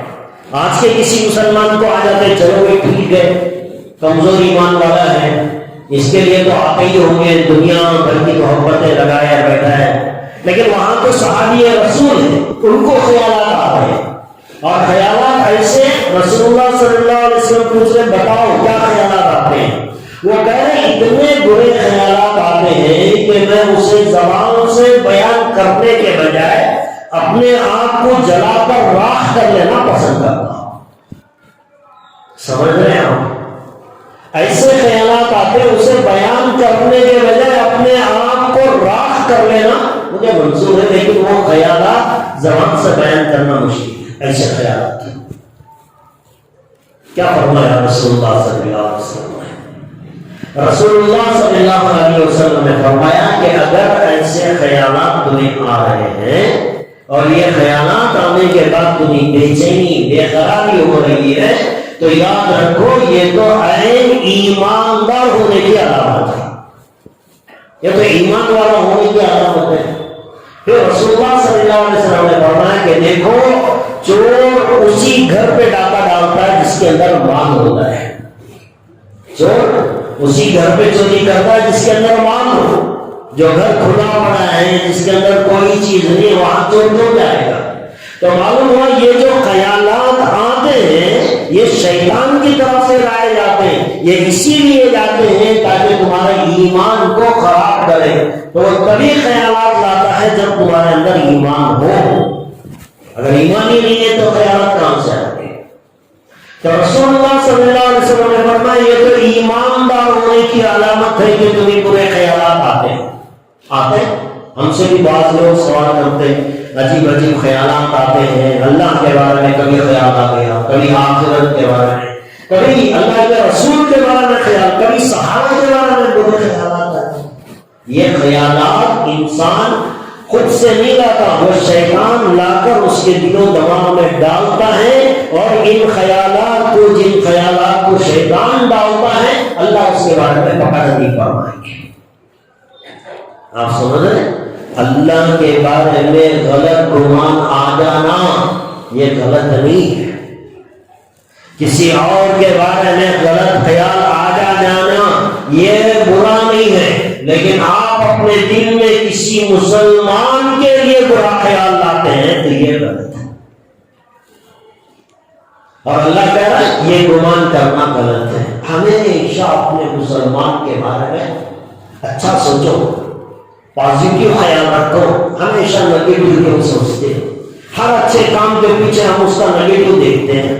آج کے کسی مسلمان کو آ جاتے چلو یہ ٹھیک ہے کمزور ایمان والا ہے، اس کے لیے تو آتے ہی ہوں گے، دنیا بھر کی محبتیں لگایا بیٹھا ہے. لیکن وہاں تو صحابی رسول ہیں، ان کو خیالات آ رہے ہیں. اور خیالات ایسے رسول اللہ صلی اللہ علیہ وسلم پوچھ رہے بتاؤ کیا خیالات آتے ہیں؟ وہ کہہ رہے اتنے برے خیالات آتے ہیں کہ میں اسے زبان سے بیان کرنے کے بجائے اپنے آپ کو جلا کر راکھ کر لینا پسند کرتا ہوں. سمجھ رہے ہیں آپ؟ ایسے خیالات آتے ہیں اسے بیان کرنے کے بجائے اپنے آپ کو راکھ کر لینا مجھے منظور ہے، لیکن وہ خیالات زبان سے بیان کرنا مشکل ہے. ایسے خیالات کیا فرمایا رسول اللہ صلی اللہ علیہ وسلم نے؟ رسول اللہ صلی اللہ علیہ وسلم نے فرمایا کہ اگر ایسے خیالات تمہیں آ رہے ہیں اور یہ خیالات آنے کے بعد تمہیں بے چینی بے قراری ہو رہی ہے تو یاد رکھو یہ تو عین ایماندار ہونے کی علامت ہے، یہ تو ایمان والا ہونے کی علامت ہے. پھر رسول اللہ صلی اللہ علیہ وسلم نے فرمایا کہ دیکھو چور اسی گھر پہ ڈاکہ ڈالتا ہے جس کے اندر مال ہوتا ہے. چور اسی گھر پہ چوری کرتا ہے جس کے اندر مال ہو. جو گھر کھلا پڑا ہے جس کے اندر کوئی چیز نہیں وہاں چور کیوں جائے گا؟ تو معلوم ہوا یہ جو خیالات آتے ہیں یہ شیطان کی طرف سے لائے جاتے ہیں، یہ اسی لیے جاتے ہیں تاکہ تمہارے ایمان کو خراب کرے. تو وہ تبھی خیالات لاتا ہے جب تمہارے اندر ایمان ہو. اگر ایمان ہی نہیں ہے تو خیالات کہاں سے آتے ہیں؟ تو رسول اللہ صلی اللہ علیہ وسلم نے فرمایا یہ تو ایماندار ہونے کی علامت ہے کہ تمہیں برے خیالات آتے ہیں. ہم سے بھی بعض لوگ سوال کرتے ہیں عجیب عجیب خیالات آتے ہیں اللہ کے بارے میں، کبھی خیال آ گیا، کبھی آخرت کے بارے میں، کبھی اللہ کے رسول کے بارے میں خیال، کبھی صحابہ کے بارے میں برے خیالات آتے ہیں. یہ خیالات انسان خود سے نہیں لاتا، وہ شیطان لا کر اس کے دل و دماغ میں ڈالتا ہے. اور ان خیالات کو جن خیالات کو شیطان ڈالتا ہے اللہ اس کے بارے میں پکڑ نہیں فرمائیں گے. آپ سمجھ رہے ہیں؟ اللہ کے بارے میں غلط گمان آ جانا یہ غلط نہیں ہے. کسی اور کے بارے میں غلط خیال آ جانا یہ برا نہیں ہے، لیکن آپ اپنے دل میں کسی مسلمان کے لیے برا خیال لاتے ہیں تو یہ غلط ہے. اور اللہ کہہ رہا ہے یہ گمان کرنا غلط ہے. ہمیشہ اپنے مسلمان کے بارے میں اچھا سوچو، پازیٹیو خیال رکھو، ہمیشہ نگیٹو کیوں سوچتے ہو؟ ہر اچھے کام کے پیچھے ہم اس کا نگیٹو دیکھتے ہیں.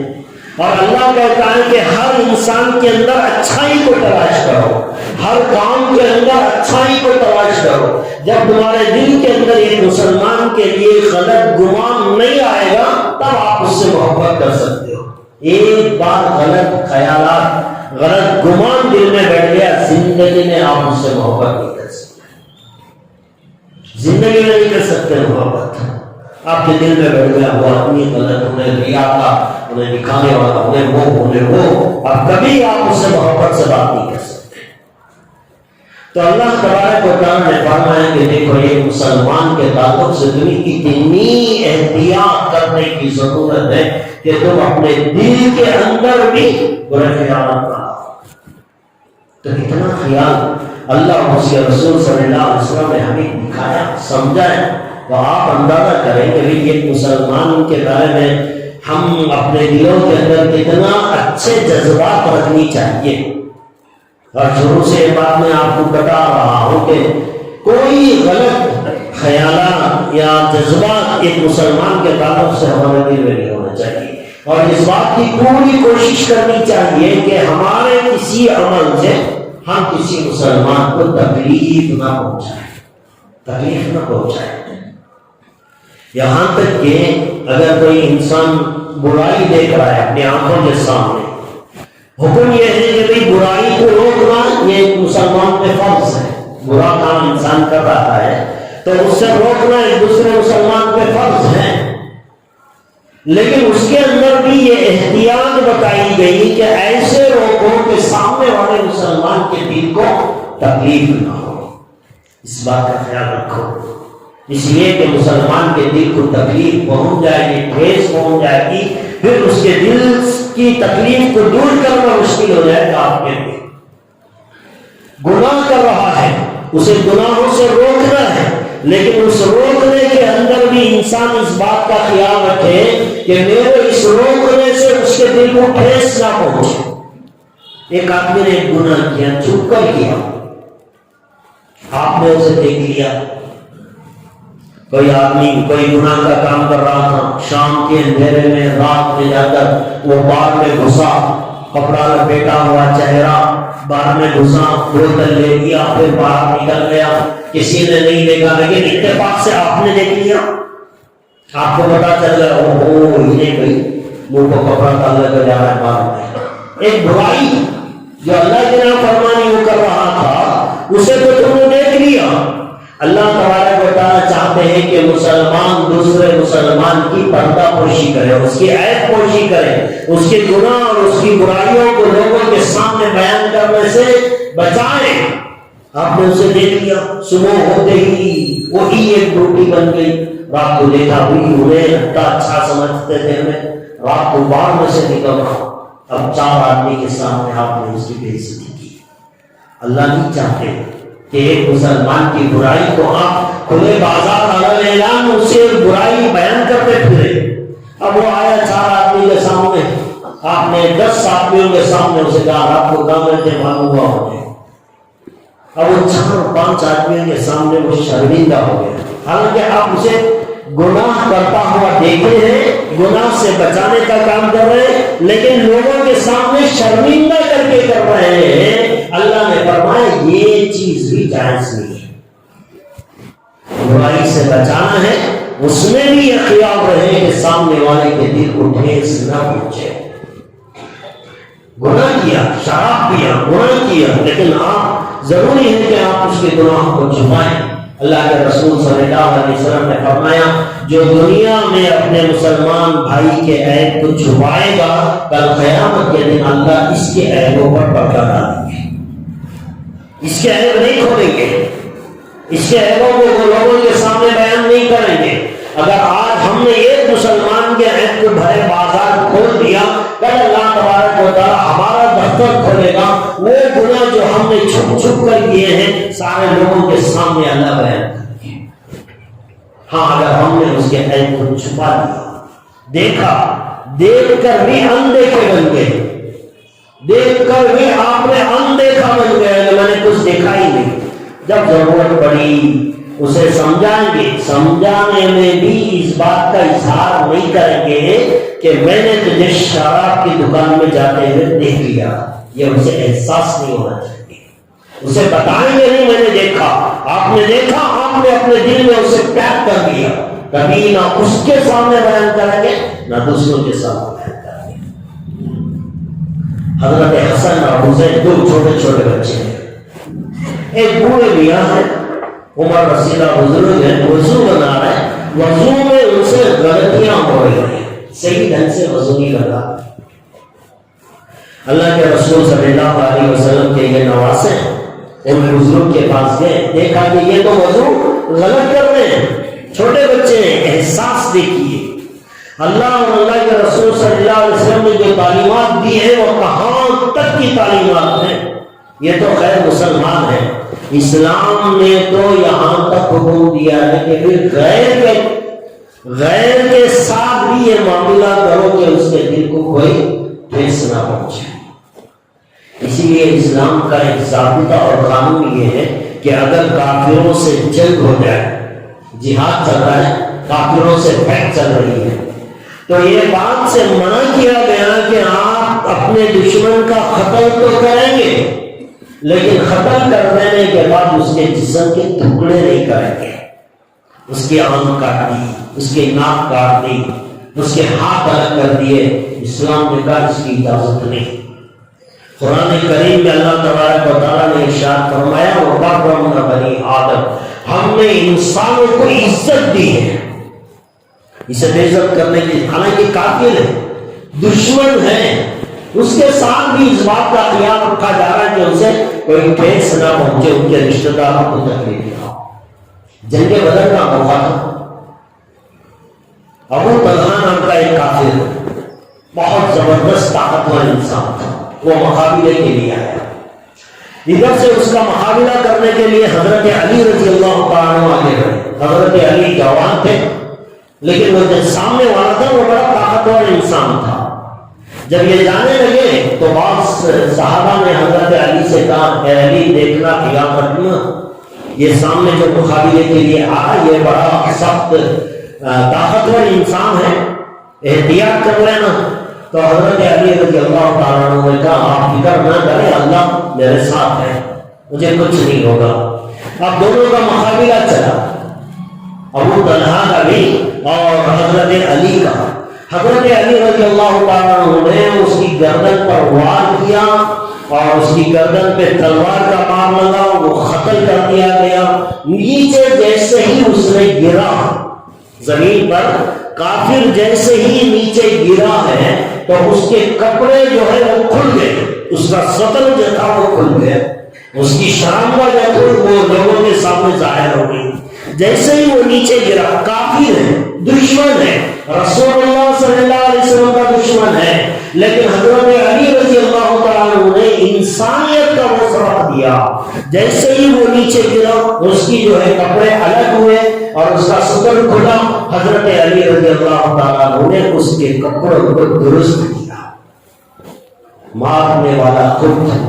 اور اللہ کہتا ہے کہ ہر انسان کے اندر اچھائی کو تلاش کرو، ہر کام کے اندر اچھائی کو تلاش کرو. جب تمہارے دل کے اندر ایک مسلمان کے لیے غلط گمان نہیں آئے گا تب آپ اس سے محبت کر سکتے ہو. ایک بار غلط خیالات، غلط گمان دل میں بیٹھ گیا، زندگی میں آپ اس سے محبت نہیں کر سکتے. زندگی میں نہیں کر سکتے محبت. آپ کے دل میں بیٹھ گیا وہ اپنی غلط، انہیں ریا کا، انہیں دکھانے والا، انہیں وہ اب کبھی آپ اس سے محبت سے بات نہیں کر سکتے. تو اللہ تبارک و تعالیٰ نے فرمایا کہ دیکھو یہ مسلمان کے تعلق سے تمہیں اتنی احتیاط کرنے کی ضرورت ہے کہ تم اپنے دل کے اندر بھی برے خیالات نہ لاؤ. تو اتنا خیال اللہ اور اس کے رسول صلی اللہ علیہ وسلم نے ہمیں دکھایا، سمجھایا. تو آپ اندازہ کریں کہ ایک مسلمان کے بارے میں ہم اپنے دلوں کے اندر کتنا اچھے جذبات رکھنی چاہیے. اور شروع سے یہ بات میں آپ کو بتا رہا ہوں کہ کوئی غلط خیالات یا جذبات ایک مسلمان کے تعلق سے ہمارے دل میں نہیں ہونا چاہیے. اور اس بات کی پوری کوشش کرنی چاہیے کہ ہمارے کسی عمل سے ہم کسی مسلمان کو تکلیف نہ پہنچائیں. یہاں تک کہ اگر کوئی انسان برائی دیکھ رہا ہے اپنی آنکھوں کے سامنے، حکم یہ ہے کہ بھئی برائی کو روکنا یہ ایک مسلمان پہ فرض ہے. برا کام انسان کر رہا ہے تو اس سے روکنا ایک دوسرے مسلمان پہ فرض ہے. لیکن اس کے اندر بھی یہ احتیاط بتائی گئی کہ ایسے روکو کہ سامنے والے مسلمان کے دل کو تکلیف نہ ہو. اس بات کا خیال رکھو، اس لیے کہ مسلمان کے دل کو تکلیف پہنچ جائے گی، ٹھیس پہنچ جائے گی، پھر اس کے دل کی تکلیف کو دور کرنا مشکل ہو جائے گا. آپ کے لیے گناہ کر رہا ہے، اسے گناہوں سے روکنا ہے، لیکن اس روکنے کے اندر بھی انسان اس بات کا خیال رکھے کہ میرے اس روکنے سے اس کے دل کو ٹھیس نہ پہنچے. ایک آدمی نے ایک گناہ کیا، چھپ کر کیا، آپ نے اسے دیکھ لیا. کوئی آدمی کوئی گناہ کا کام کر رہا تھا، شام کے اندھیرے میں رات میں جا کر وہ بار میں گھسا، کپڑا لپیٹا ہوا چہرہ، بار میں گھسا، بوتل لے لیا، پھر باہر نکل گیا. کسی نے نہیں دیکھا، لیکن اتفاق سے آپ نے دیکھ لیا. آپ کو پتا چل گیا اوہ انہیں کوئی منہ کو کپڑا ڈال کر جا رہا ہے بار میں. ایک برائی جو اللہ کے نام فرمانی وہ کر رہا تھا، اسے تو تم نے دیکھ لیا. اللہ تبارک و تعالیٰ چاہتے ہیں کہ مسلمان دوسرے مسلمان کی پردہ پوشی کرے، اس کی عیب پوشی کرے، اس کے گناہ اور اس کی برائیوں کو لوگوں کے سامنے بیان کرنے سے بچائے. آپ نے اسے دیکھ لیا، صبح ہوتے ہی وہی ایک ڈیوٹی بن گئی. رات کو دیکھا ہوئی انہیں اچھا سمجھتے تھے، ہمیں رات کو باہر میں سے نکل رہا، اب 4 آدمی کے سامنے آپ نے اس کی بے عزتی کی. اللہ نہیں چاہتے کہ ایک مسلمان کی برائی کو آپ کھلے بازار علیہ اعلان اسے برائی بیان کرتے پھرے. اب وہ آیا 4 آدمی کے سامنے، آپ نے 10 آدمیوں کے سامنے اسے کہا آپ کو کام رہتے معلوم ہوا ہونے. اب وہ 4-5 آدمیوں کے سامنے وہ شرمندہ ہو گیا. حالانکہ آپ اسے گناہ کرتا ہوا دیکھے ہیں، گناہ سے بچانے کا کام کر رہے ہیں، لیکن لوگوں کے سامنے شرمندہ کر کے کر رہے ہیں. اللہ نے فرمایا یہ چیز بھی جائز نہیں ہے. برائی سے بچانا ہے، اس میں بھی یہ خیال رہے کہ سامنے والے کے دل کو ٹھیس نہ پہنچے. گناہ کیا، شراب پیا، گناہ کیا، لیکن آپ ضروری ہے کہ آپ اس کے گناہ کو چھپائیں. اللہ کے رسول صلی اللہ علیہ وسلم نے فرمایا جو دنیا میں اپنے مسلمان بھائی کے عیب کو چھپائے گا، کل قیامت کے دن اللہ اس کے عیبوں پر پردہ ڈالیں گے. اس کے عیب نہیں کھولیں گے، اس کے عیبوں کو وہ لوگوں کے سامنے بیان نہیں کریں گے. اگر آج ہم نے ایک مسلمان کے عیب کو بھرے بازار کھول دیا، کل اللہ تبارک و تعالیٰ ہمارا دفتر کھولے گا. وہ گناہ جو ہم نے چھپ چھپ کر کیے ہیں سارے لوگوں کے سامنے اللہ بیان کریں گے. ہاں اگر ہم نے اس کے عیب کو چھپا دیا، دیکھا دیکھ کر بھی اندیکھے بن گئے، دیکھ کر بھی آپ نے اندیکھا بن گئے کہ میں نے کچھ دیکھا ہی نہیں۔ جب ضرورت پڑی اسے سمجھائیں گے، سمجھانے میں بھی اس بات کا اظہار نہیں کریں گے کہ میں نے تجھے شراب کی دکان میں جاتے ہوئے دیکھ لیا، یہ اسے احساس نہیں ہونا چاہیے۔ اسے بتائیں گے نہیں میں نے دیکھا، آپ نے دیکھا، آپ نے اپنے دل میں اسے پیک کر دیا، کبھی نہ اس کے سامنے بیان کریں گے نہ دوسروں کے سامنے بیان کریں گے۔ حضرت حسن اور حسین دو چھوٹے چھوٹے بچے ہیں، ایک بوڑھے میاں ہے، عمر رسیدہ بزرگ ہے، وضو بنا رہے ہیں، وضو میں ان سے غلطیاں ہو رہی ہیں، صحیح ڈھنگ سے وضو نہیں کرتا۔ اللہ کے رسول صلی اللہ علیہ وسلم کے یہ نواسے ان بزرگ کے پاس گئے، دیکھا کہ یہ تو وضو غلط کر رہے ہیں، چھوٹے بچے ہیں، احساس دیکھیے اللہ اور اللہ کے رسول صلی اللہ علیہ وسلم نے جو تعلیمات دی ہیں وہ کہاں تک کی تعلیمات ہیں؟ یہ تو خیر مسلمان ہے، اسلام نے تو یہاں تک حکم دیا ہے کہ پھر غیر کے ساتھ بھی یہ معاملہ کرو کہ اس کے دل کو کوئی ٹھیس نہ پہنچے۔ اسی لیے اسلام کا ایک ضابطہ اور قانون یہ ہے کہ اگر کافروں سے جنگ ہو جائے، جہاد چل رہا ہے، کافروں سے فیک چل رہی ہے، تو یہ بات سے منع کیا گیا کہ آپ اپنے دشمن کا قتل تو کریں گے لیکن قتل کر دینے کے بعد اس کے جسم کے ٹکڑے نہیں کریں گے، اس کی آنکھ کاٹ دی، اس کی ناک کاٹ دی، اس کے ہاتھ الگ کر دیے، اسلام نے کہا اس کی اجازت نہیں۔ قرآن کریم میں اللہ تبارک و تعالیٰ نے ارشاد فرمایا وَكَرَّمْنَا بَنِي آدم، ہم نے انسانوں کو عزت دی ہے، اسے بے عزت کرنے کی، حالانکہ کافر ہے، دشمن ہے، اس کے ساتھ بھی اس بات کا خیال رکھا جا رہا ہے کہ ان سے کوئی ٹھیس نہ پہنچے، ان کے رشتہ داروں کو تکلیف نہ ہو۔ جنگ بدر کا موقع تھا، ابو طلحہ نام کا ایک کافر بہت زبردست طاقتور انسان تھا، وہ مقابلے کے لیے آیا، ادھر سے اس کا مقابلہ کرنے کے لیے حضرت علی رضی اللہ تعالیٰ عنہ آگے بڑھے۔ حضرت علی جوان تھے لیکن وہ جو سامنے والا تھا وہ بڑا طاقتور انسان تھا۔ جب یہ جانے لگے تو بعض صحابہ نے حضرت علی سے کہا اے علی دیکھنا خیال رکھنا، یہ سامنے جو مقابلے کے لیے آیا یہ بڑا سخت طاقتور انسان ہے، احتیاط کر لینا۔ تو حضرت علی رضی اللہ تعالیٰ عنہ نے کہا آپ فکر نہ کریں، اللہ میرے ساتھ ہے، مجھے کچھ نہیں ہوگا۔ اب دونوں کا مقابلہ چلا، ابو طلحہ کا بھی اور حضرت علی کا۔ حضرت علی رضی اللہ تعالیٰ عنہ نے اس کی گردن پر وار کیا اور اس کی گردن پہ تلوار کا مار لگا، وہ قتل کر دیا گیا۔ نیچے جیسے ہی اس نے گرا زمین پر، کافر جیسے ہی نیچے گرا ہے تو اس کے کپڑے جو ہے وہ کھل گئے، اس کا سطر جو تھا وہ کھل گیا، اس کی شرمگاہ جو ہے وہ لوگوں کے سامنے ظاہر ہو گئی۔ جیسے ہی وہ نیچے گرا، کافر ہے، دشمن ہے، رسول اللہ صلی اللہ علیہ وسلم کا دشمن ہے، لیکن حضرت علی رضی اللہ تعالیٰ عنہ نے انسانیت کا وہ سبق دیا۔ جیسے ہی وہ نیچے گرا اس کی جو ہے کپڑے الگ ہوئے اور اس کا ستر کھلا، حضرت علی رضی اللہ تعالیٰ عنہ نے اس کے کپڑوں کو درست کیا، مارنے والا خود تھا،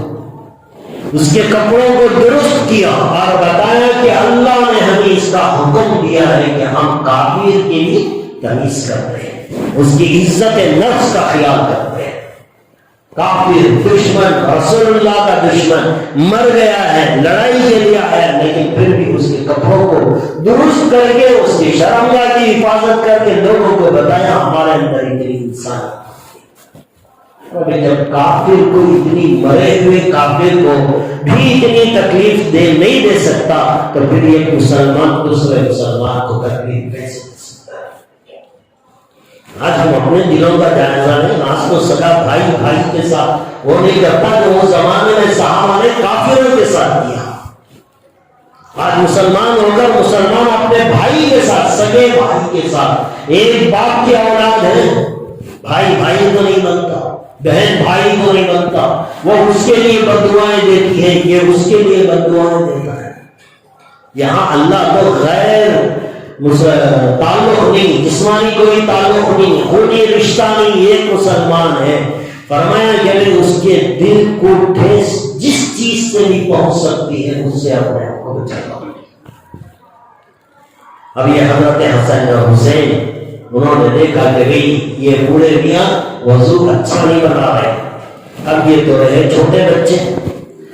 اس کے کپڑوں کو درست کیا اور بتایا کہ اللہ نے ہمیں اس کا حکم دیا ہے کہ ہم کافر کی بھی تمیز کرتے ہیں، اس کی عزت نفس کا خیال کرتے ہیں۔ کافر دشمن، رسول اللہ کا دشمن مر گیا ہے، لڑائی کے لیے آیا، لیکن پھر بھی اس کے کپڑوں کو درست کر کے اس کی شرمگاہ کی حفاظت کر کے لوگوں کو بتایا ہمارے اندر اتنی انسان۔ جب کافر کو اتنی مرے ہوئے کافر کو بھی اتنی تکلیف نہیں دے سکتا تو پھر یہ مسلمان دوسرے مسلمان کو تکلیف کیسے دے سکتا ہے؟ آج ہم اپنے دلوں کا جائزہ لیں، آج تو سگا بھائی بھائی کے ساتھ وہ نہیں کرتا جو وہ زمانے میں صحابہ نے کافروں کے ساتھ کیا۔ آج مسلمان ہو کر مسلمان اپنے بھائی کے ساتھ، سگے بھائی کے ساتھ، ایک باپ کی اولاد ہے، بھائی بھائی کو نہیں بنتا، بہن بھائی کو نہیں بنتا، وہ اس کے لیے بددعائیں دیتی ہے، یہ اس کے لیے بددعائیں دیتا ہے۔ یہاں اللہ تو غیر تعلق نہیں، جسمانی کوئی تعلق نہیں، خونی رشتہ نہیں، ایک مسلمان ہے۔ فرمایا کہ اس کے دل کو ٹھیس جس چیز سے بھی پہنچ سکتی ہے اس سے اپنے آپ کو بچانا۔ اب یہ حضرت حسن اور حسین انہوں نے دیکھا کہ بھئی یہ بوڑھے میاں وضو اچھا نہیں بنا رہے، اب یہ تو رہے چھوٹے بچے،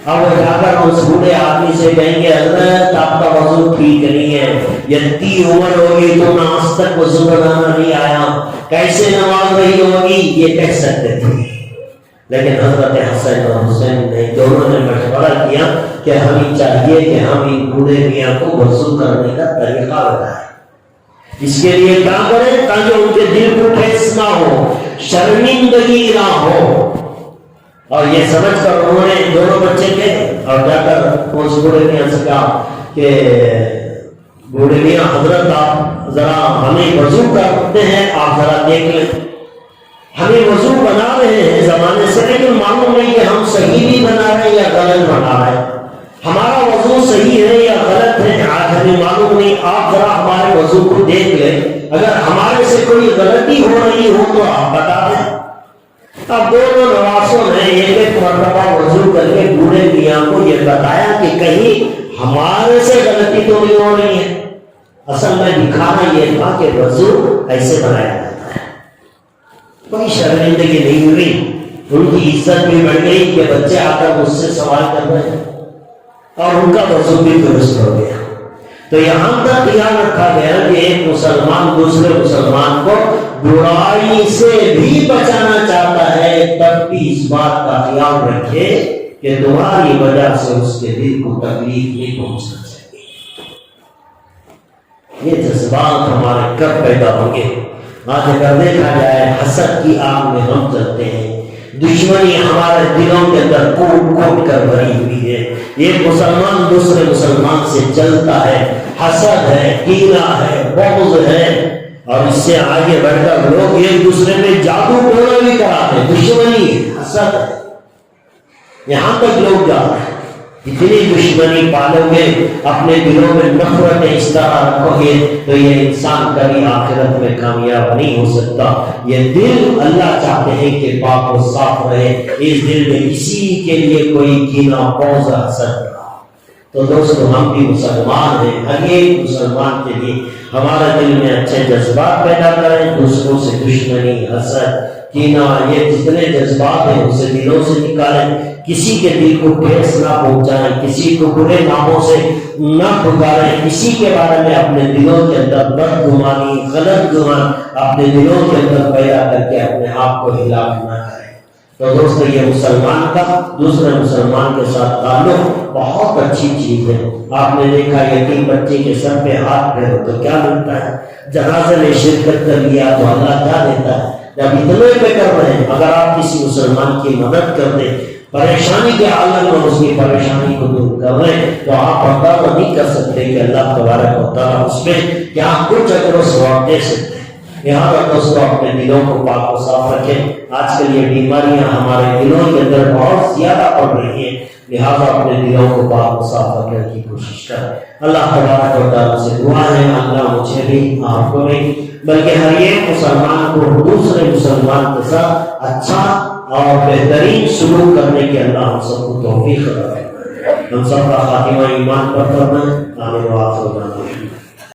اب وہ جا کر اس بوڑھے آدمی سے کہیں گے حضرت آپ کا وضو ٹھیک نہیں ہے، اتنی عمر ہوگی تو نہ آج تک وضو بنانا نہیں آیا، کیسے نماز رہی ہوگی، یہ کہہ سکتے تھے۔ لیکن حضرت حسن اور حسین نے دونوں نے مشورہ کیا کہ ہمیں چاہیے کہ ہم ان بوڑھے میاں کو وضو کرنے کا طریقہ بتائیں۔ اس کے لیے کیا کریں تاکہ ان کے دل کو ٹھیس نہ ہو، شرمندگی نہ ہو۔ اور یہ سمجھ کر انہوں نے دونوں بچے کے اور جا کر اس بوڑھے میاں سے کہا کہ بوڑھے میاں حضرت آپ ذرا ہمیں وضو کرتے ہیں، آپ ذرا دیکھ لیں، ہمیں وضو بنا رہے ہیں زمانے سے لیکن معلوم نہیں کہ ہم صحیح بھی بنا رہے ہیں یا غلط بنا رہے ہیں، ہمارا وضو صحیح ہے یا غلط ہے آج ہمیں معلوم نہیں، آپ ذرا ہمارے وضو کو دیکھ لیں، اگر ہمارے سے کوئی غلطی ہو رہی ہو تو آپ بتا دیں۔ اب دونوں نواسوں نے ایک ایک مرتبہ وضو کر کے بوڑھے میاں کو یہ بتایا کہ کہیں ہمارے سے غلطی تو نہیں ہو رہی ہے۔ اصل میں دکھانا یہ تھا کہ وضو ایسے بنایا جاتا ہے، کوئی شرمندگی نہیں ہوئی، ان کی عزت بھی بڑھ گئی کہ بچے آ کر مجھ سے سوال کر رہے ہیں اور ان کا وضو بھی درست ہو گیا۔ تو یہاں تک خیال رکھا گیا کہ ایک مسلمان دوسرے مسلمان کو برائی سے بھی بچانا چاہتا ہے تب بھی اس بات کا خیال رکھے کہ تمہاری وجہ سے اس کے دل کو تکلیف نہیں پہنچنا چاہیے۔ یہ جذبات ہمارے کب پیدا ہوں گے؟ آج اگر دیکھا جائے حسد کی آگ میں ہم چلتے ہیں، دشمنی ہمارے دلوں کے اندر کوٹ کوٹ کر بھری ہوئی ہے، ایک مسلمان دوسرے مسلمان سے چلتا ہے، حسد ہے، کینہ ہے، بغض ہے، اور اس سے آگے بڑھ کر لوگ ایک دوسرے میں جادو ٹونا بھی کراتے ہیں، دشمنی حسد ہے، یہاں تک لوگ جاتے ہیں۔ اتنی دشمنی پالو گے، اپنے دلوں میں نفرت اس طرح رکھو گے تو یہ انسان کبھی آخرت میں کامیاب نہیں ہو سکتا۔ یہ دل اللہ چاہتے ہیں کہ پاک و صاف رہے، اس دل میں کسی کے لیے کوئی کینہ بغض حسد نہ۔ تو دوستو ہم بھی مسلمان ہیں، ہر ایک مسلمان کے لیے ہمارے دل میں اچھے جذبات پیدا کریں، دوسروں سے دشمنی، حسد، کینہ، یہ جتنے جذبات ہیں اسے دلوں سے نکالیں، کسی کے دل کو ٹھیس نہ پہنچائیں، کسی کو برے ناموں سے نہ پکاریں، کسی کے بارے میں اپنے دلوں کے اندر بدگمانی، غلط گمان اپنے دلوں کے اندر پیدا کر کے اپنے آپ کو ہلاک نہ کریں۔ تو دوستو یہ مسلمان کا دوسرے مسلمان کے ساتھ تعلق بہت اچھی چیز ہے۔ آپ نے دیکھا یتیم بچے کے سر پہ ہاتھ پھیرو تو کیا ملتا ہے، جنازے میں شرکت کر لیا تو اللہ کیا دیتا ہے۔ جب اتنے پہ کر رہے ہیں، اگر آپ کسی مسلمان کی مدد کر دیں، پریشانی کے عالم میں اس کی پریشانی کو دور کر رہے ہیں، تو آپ اندازہ نہیں کر سکتے کہ اللہ تبارک و تعالیٰ اس میں کیا کچھ اجر و ثواب دے سکتے ہیں۔ یہاں پر دوستوں اپنے دلوں کو پاک و صاف رکھیں۔ آج کل یہ بیماریاں ہمارے دلوں کے اندر بہت زیادہ پڑ رہی ہیں، لہٰذا اپنے دلوں کو پاک و صاف رکھنے کی کوشش کریں۔ اللہ تبارک و تعالیٰ سے دعا ہے اللہ مجھے بھی آپ کو بھی بلکہ ہر ایک مسلمان کو دوسرے مسلمان کے ساتھ اچھا اور بہترین سلوک کرنے کے اللہ ہم سب کو توفیق عطا فرمائے۔ ہم سب کا خاتمہ ایمان پر فرمائے۔ آمین و آخر دعوانا۔